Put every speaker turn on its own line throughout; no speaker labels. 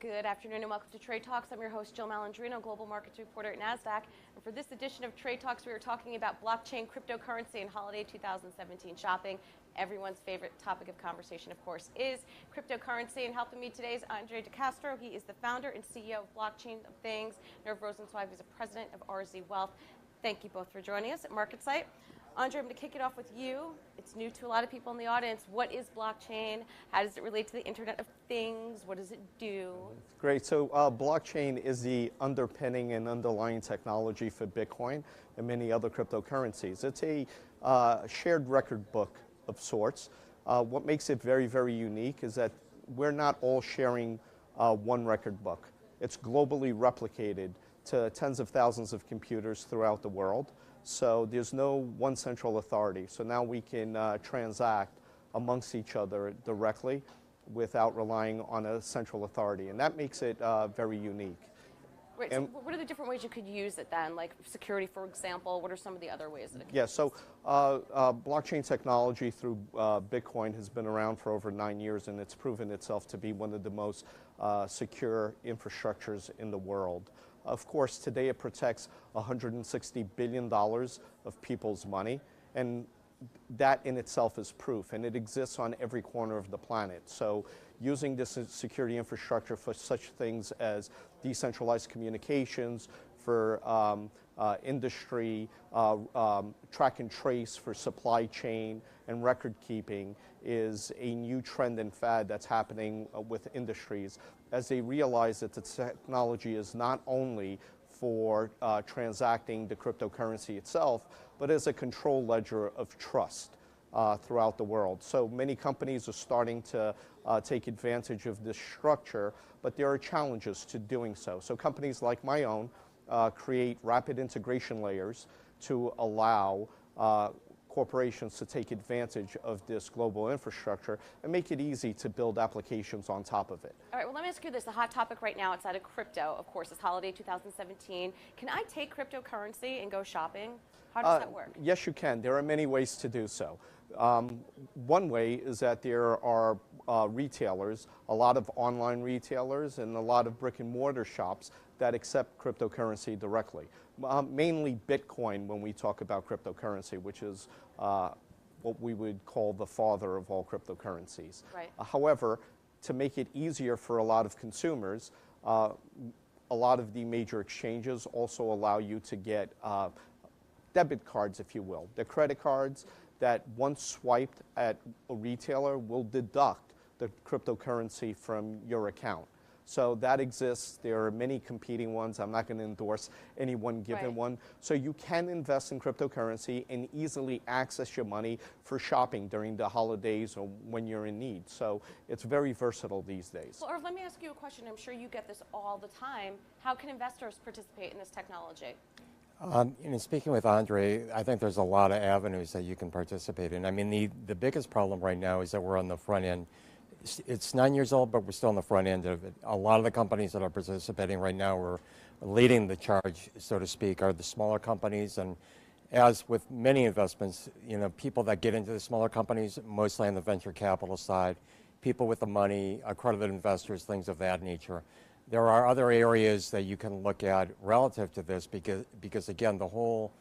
Good afternoon and welcome to Trade Talks. I'm your host, Jill Malandrino, Global Markets Reporter at NASDAQ. And for this edition of Trade Talks, we are talking about blockchain, cryptocurrency, and holiday 2017 shopping. Everyone's favorite topic of conversation, of course, is cryptocurrency. And helping me today is Andre Castro. He is the founder and CEO of Blockchain of Things. Irv Rosenzweig is the president of RZ Wealth. Thank you both for joining us at MarketSite. Andre, I'm going to kick it off with you. It's new to a lot of people in the audience. What is blockchain? How does it relate to the Internet of Things? What does it do?
Great. So blockchain is the underpinning and underlying technology for Bitcoin and many other cryptocurrencies. It's a shared record book of sorts. What makes it very, very unique is that we're not all sharing one record book. It's globally replicated to tens of thousands of computers throughout the world. So there's no one central authority. So now we can transact amongst each other directly without relying on a central authority. And that makes it very unique.
Right, so what are the different ways you could use it then? Like security, for example, what are some of the other ways that it can be used?
So blockchain technology through Bitcoin has been around for over 9 years, and it's proven itself to be one of the most secure infrastructures in the world. Of course, today it protects $160 billion of people's money, and that in itself is proof, and it exists on every corner of the planet. So using this security infrastructure for such things as decentralized communications, for industry, track and trace for supply chain and record keeping is a new trend and fad that's happening with industries as they realize that the technology is not only for transacting the cryptocurrency itself, but as a control ledger of trust throughout the world. So many companies are starting to take advantage of this structure, but there are challenges to doing so. So companies like my own create rapid integration layers to allow corporations to take advantage of this global infrastructure and make it easy to build applications on top of it.
All right, well, let me ask you this. The hot topic right now outside of crypto, of course, is holiday 2017. Can I take cryptocurrency and go shopping? How does that work?
Yes, you can. There are many ways to do so. One way is that there are retailers, a lot of online retailers and a lot of brick and mortar shops that accept cryptocurrency directly. Mainly Bitcoin when we talk about cryptocurrency, which is what we would call the father of all cryptocurrencies.
Right.
However, to make it easier for a lot of consumers, a lot of the major exchanges also allow you to get debit cards, if you will. They're credit cards that once swiped at a retailer will deduct the cryptocurrency from your account. So that exists. There are many competing ones. I'm not going to endorse any one given one. So you can invest in cryptocurrency and easily access your money for shopping during the holidays or when you're in need. So it's very versatile these days.
Well, Irv, let me ask you a question. I'm sure you get this all the time. How can investors participate in this technology?
Speaking with Andre, I think there's a lot of avenues that you can participate in. I mean, the biggest problem right now is that we're on the front end. It's 9 years old, but we're still on the front end of it. A lot of the companies that are participating right now are leading the charge, so to speak, are the smaller companies. And as with many investments, people that get into the smaller companies, mostly on the venture capital side, people with the money, accredited investors, things of that nature. There are other areas that you can look at relative to this because again, the whole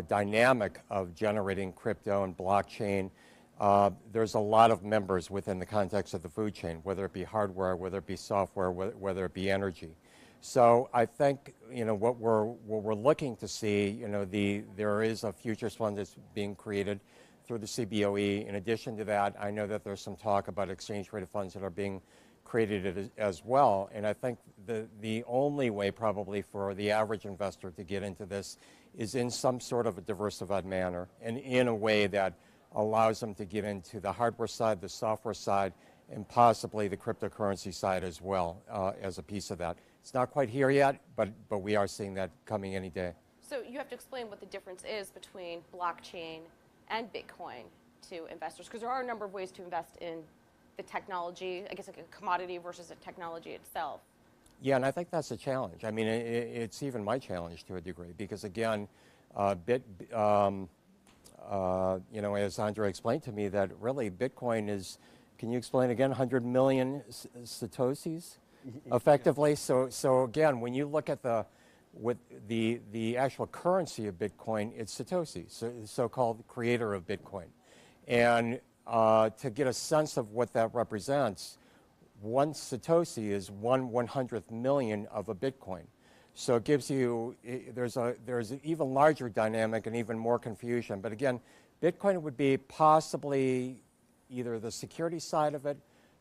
dynamic of generating crypto and blockchain, there's a lot of members within the context of the food chain, whether it be hardware, whether it be software, whether it be energy. So I think what we're looking to see, there is a futures fund that's being created through the CBOE. In addition to that, I know that there's some talk about exchange traded funds that are being created as well. And I think the only way probably for the average investor to get into this is in some sort of a diversified manner and in a way that allows them to get into the hardware side, the software side, and possibly the cryptocurrency side as well as a piece of that. It's not quite here yet, but we are seeing that coming any day.
So you have to explain what the difference is between blockchain and Bitcoin to investors, because there are a number of ways to invest in the technology, I guess like a commodity versus a technology itself.
Yeah, and I think that's a challenge. I mean, it's even my challenge to a degree because again, as Andre explained to me, that really Bitcoin is, can you explain again, 100 million Satoshis? effectively. So again, when you look at the actual currency of Bitcoin, it's Satoshi, the so-called creator of Bitcoin. And to get a sense of what that represents, one Satoshi is 1/100th million of a Bitcoin. So it gives you, there's an even larger dynamic and even more confusion. But again, Bitcoin would be possibly either the security side of it,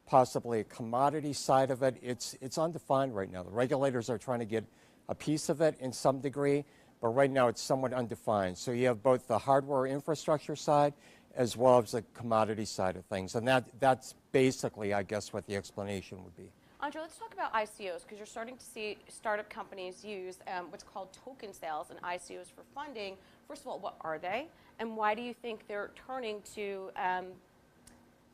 possibly a commodity side of it. It's undefined right now. The regulators are trying to get a piece of it in some degree, but right now it's somewhat undefined. So you have both the hardware infrastructure side as well as the commodity side of things. And that's basically, I guess, what the explanation would be.
Andre, let's talk about ICOs, because you're starting to see startup companies use what's called token sales and ICOs for funding. First of all, what are they? And why do you think they're turning to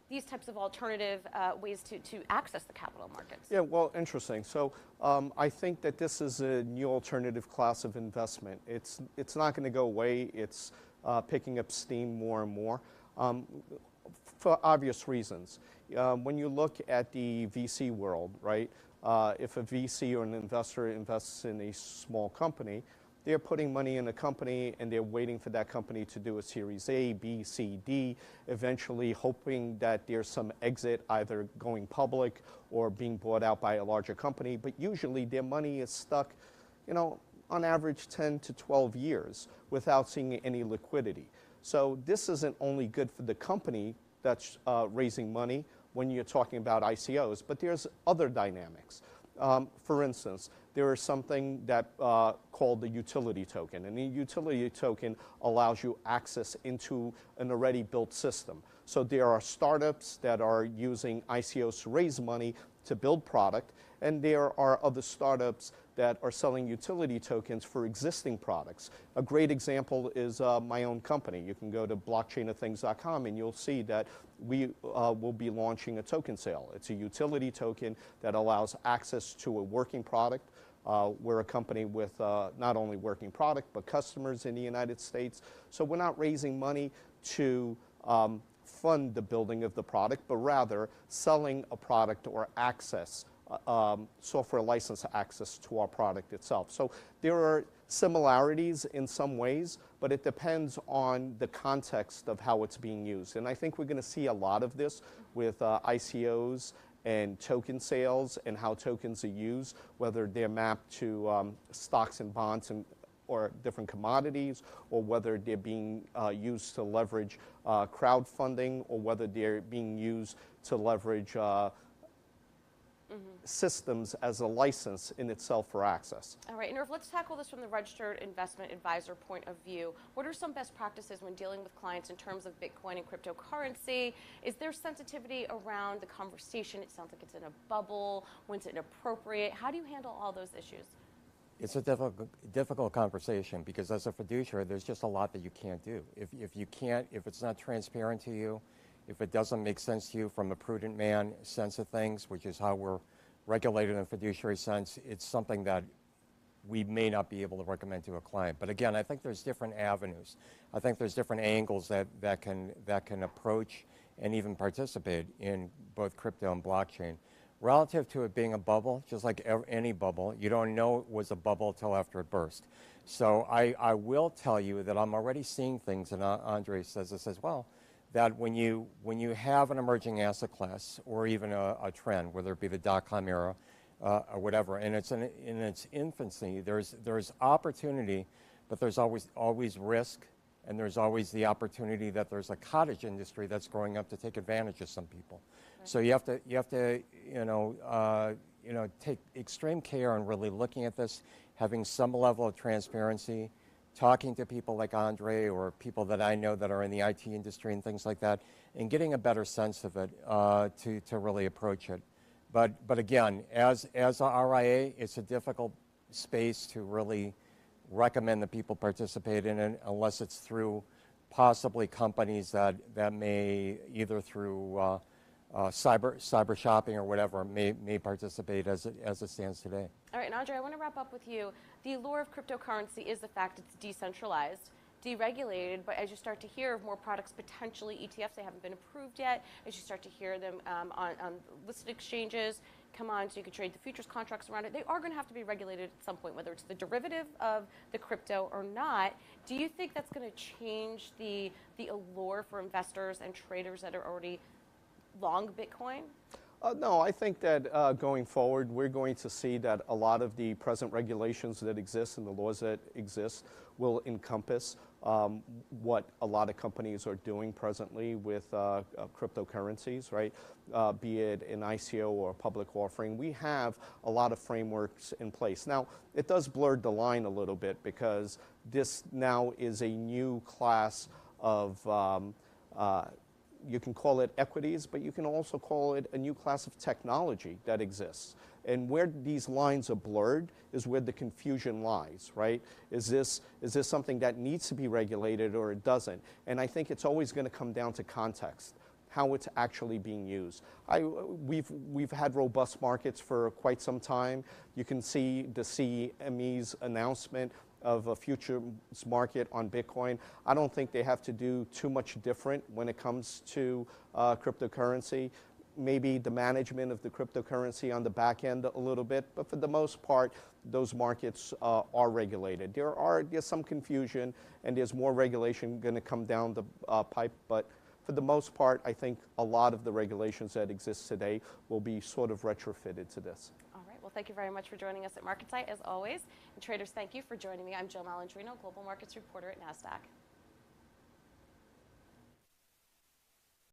these types of alternative ways to access the capital markets?
Yeah, well, interesting. So I think that this is a new alternative class of investment. It's not going to go away. It's picking up steam more and more for obvious reasons. When you look at the VC world, right, if a VC or an investor invests in a small company, they're putting money in a company and they're waiting for that company to do a Series A, B, C, D, eventually hoping that there's some exit, either going public or being bought out by a larger company. But usually their money is stuck, on average 10 to 12 years without seeing any liquidity. So this isn't only good for the company that's raising money when you're talking about ICOs, but there's other dynamics. For instance, there is something that called the utility token, and the utility token allows you access into an already built system. So there are startups that are using ICOs to raise money to build product, and there are other startups that are selling utility tokens for existing products. A great example is my own company. You can go to blockchainofthings.com and you'll see that we will be launching a token sale. It's a utility token that allows access to a working product. We're a company with not only working product, but customers in the United States. So we're not raising money to fund the building of the product, but rather selling a product or access, software license access to our product itself. So there are similarities in some ways, but it depends on the context of how it's being used. And I think we're going to see a lot of this with ICOs and token sales and how tokens are used, whether they're mapped to stocks and bonds or different commodities, or whether they're being used to leverage crowdfunding, or whether they're being used to leverage systems as a license in itself for access.
All right, and Irv, let's tackle this from the registered investment advisor point of view. What are some best practices when dealing with clients in terms of Bitcoin and cryptocurrency? Is there sensitivity around the conversation? It sounds like it's in a bubble. When's it inappropriate? How do you handle all those issues?
It's a difficult conversation, because as a fiduciary, there's just a lot that you can't do. If it's not transparent to you, if it doesn't make sense to you from a prudent man sense of things, which is how we're regulated in a fiduciary sense, it's something that we may not be able to recommend to a client. But again, I think there's different avenues. I think there's different angles that can approach and even participate in both crypto and blockchain. Relative to it being a bubble, just like any bubble, you don't know it was a bubble until after it burst. So I will tell you that I'm already seeing things, and Andre says this as well, that when you have an emerging asset class or even a trend, whether it be the dot-com era or whatever, and it's in its infancy, there's opportunity, but there's always risk, and there's always the opportunity that there's a cottage industry that's growing up to take advantage of some people. Right. So you have to take extreme care in really looking at this, having some level of transparency, talking to people like Andre or people that I know that are in the IT industry and things like that, and getting a better sense of it to really approach it. But again, as a RIA, it's a difficult space to really recommend that people participate in it unless it's through possibly companies that may either through cyber shopping or whatever may participate as it stands today.
All right, and Andre, I want to wrap up with you. The allure of cryptocurrency is the fact it's decentralized, deregulated, but as you start to hear of more products, potentially ETFs, they haven't been approved yet, as you start to hear them on listed exchanges, come on so you can trade the futures contracts around it, they are going to have to be regulated at some point, whether it's the derivative of the crypto or not. Do you think that's going to change the allure for investors and traders that are already long Bitcoin?
No, I think that going forward, we're going to see that a lot of the present regulations that exist and the laws that exist will encompass what a lot of companies are doing presently with cryptocurrencies, right? Be it an ICO or a public offering. We have a lot of frameworks in place. Now, it does blur the line a little bit because this now is a new class of you can call it equities, but you can also call it a new class of technology that exists. And where these lines are blurred is where the confusion lies, right? Is this something that needs to be regulated or it doesn't? And I think it's always going to come down to context, how it's actually being used. We've had robust markets for quite some time. You can see the CME's announcement of a futures market on Bitcoin. I don't think they have to do too much different when it comes to cryptocurrency. Maybe the management of the cryptocurrency on the back end a little bit, but for the most part, those markets are regulated. There's some confusion and there's more regulation going to come down the pipe, but for the most part, I think a lot of the regulations that exist today will be sort of retrofitted to this.
All right. Well, thank you very much for joining us at MarketSite, as always. And traders, thank you for joining me. I'm Jill Malandrino, Global Markets Reporter at NASDAQ.